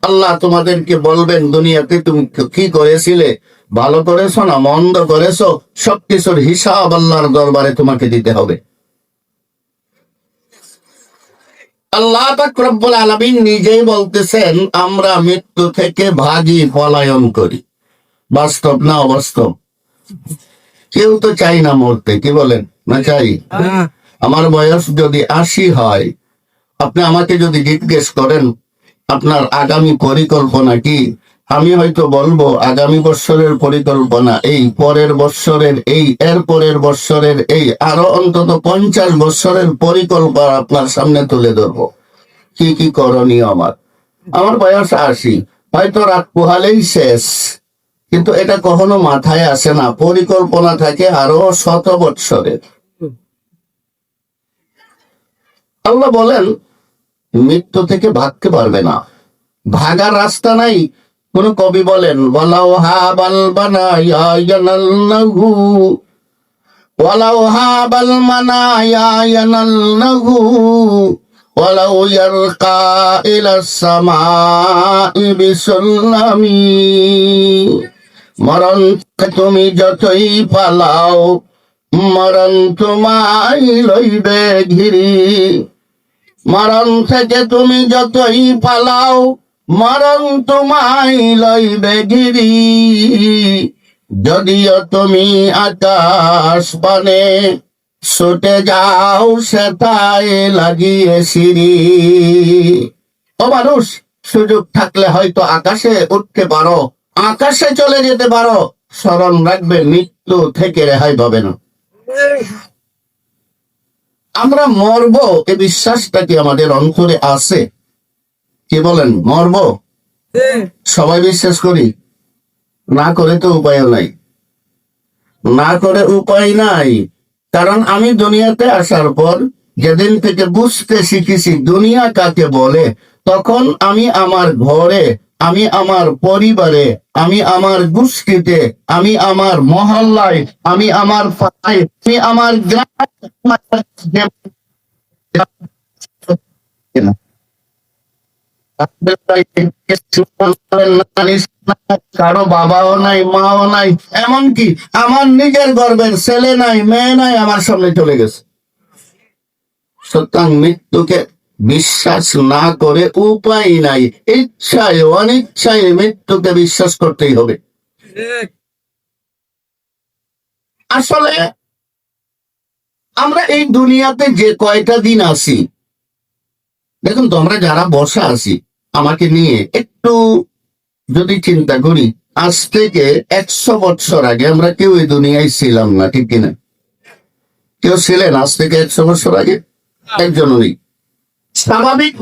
আল্লাহ তোমাদেরকে বলবেন, দুনিয়াতে তুমি কি করেছিলে, ভালো করেছো না মন্দ করেছো, সবকিছুর হিসাব আল্লাহর দরবারে তোমাকে দিতে হবে। আল্লাহ পাক রব্বুল আলামিন নিজেই বলতেছেন, আমরা মৃত্যু থেকে ভাগি, পলায়ন করি। বাস্তব না অবাস্তব? কেউ তো চাই না মরতে, কি বলেন? না চাই? আমার বয়স যদি 80 হয়, আপনি আমাকে যদি জিজ্ঞেস করেন আপনার আগামী পরিকল্পনা কি, আমি হয়তো বলবো আগামী বৎসরের পরিকল্পনা এই, পরের বৎসরের এই, এর পরের বৎসরের এই, আরো অন্তত 50 বৎসরের পরিকল্পনা আপনার সামনে তুলে ধরবো। কি কি করণীয় আমার। আমার বয়স 80, হয়তো রাত পোহালেই শেষ, কিন্তু এটা কখনো মাথায় আসে না। পরিকল্পনা থাকে আরো 100 বৎসরের। আল্লাহ বলেন মৃত্যু থেকে ভাগতে পারবে না, ভাগার রাস্তা নাই। কোন কবি বলেন, ওয়ালাউ হাবাল বানায়া ইয়ানাল্লাহু, ওয়ালাউ হাবাল মানায়া ইয়ানাল্লাহু, ওয়ালাউ ইয়ারকা ইলাস সামাই বিসুল্লামি। মরণ তুমি যতই পালাও, মরণ তোমায় লইবে ঘিরি। মরণ থেকে তুমি যতই পালাও, মরণ তোমায় লইবে ঘিরি। যদিও তুমি আকাশ পানে ছুটে যাও, সেটাই লাগিয়ে সিঁড়ি। ও মানুষ, সুযোগ থাকলে হয়তো আকাশে উঠতে পারো, আকাশে চলে যেতে পারো, স্মরণ রাখবে মৃত্যু থেকে রেহাই পাবে না। আমরা মরবো এ বিশ্বাসটা কি আমাদের অন্তরে আছে? কি বলেন? মরবো সবাই বিশ্বাস করি? না করে তো উপায় নাই, না করে উপায় নাই। কারণ আমি দুনিয়াতে আসার পর যেদিন থেকে বুঝতে শিখেছি দুনিয়া কাকে বলে, তখন আমি আমার ঘরে, আমি আমার পরিবারে, আমি আমার গোষ্ঠীতে, আমি আমার মহল্লায়, আমি আমার পাড়ায়, আমি আমার গ্রামে কারো বাবাও নাই, মাও নাই, এমনকি আমার নিজের গর্বের ছেলে নাই, মেয়ে নাই, আমার সামনে চলে গেছে। সুতরাং মৃত্যুকে বিশ্বাস না করে উপায় নাই। ইচ্ছায় অনিচ্ছায় মৃত্যুকে বিশ্বাস করতেই হবে। আসলে আমরা এই দুনিয়াতে যে কয়টা দিন আছি, দেখুন তো, আমরা যারা বসা আছি আমাকে নিয়ে একটু যদি চিন্তা করি, আজ থেকে 100 বছর আগে আমরা কেউ এই দুনিয়ায় ছিলাম না, ঠিক কিনা? কেউ ছিলেন আজ থেকে 100 বছর আগে? একজনও নেই। স্বাভাবিক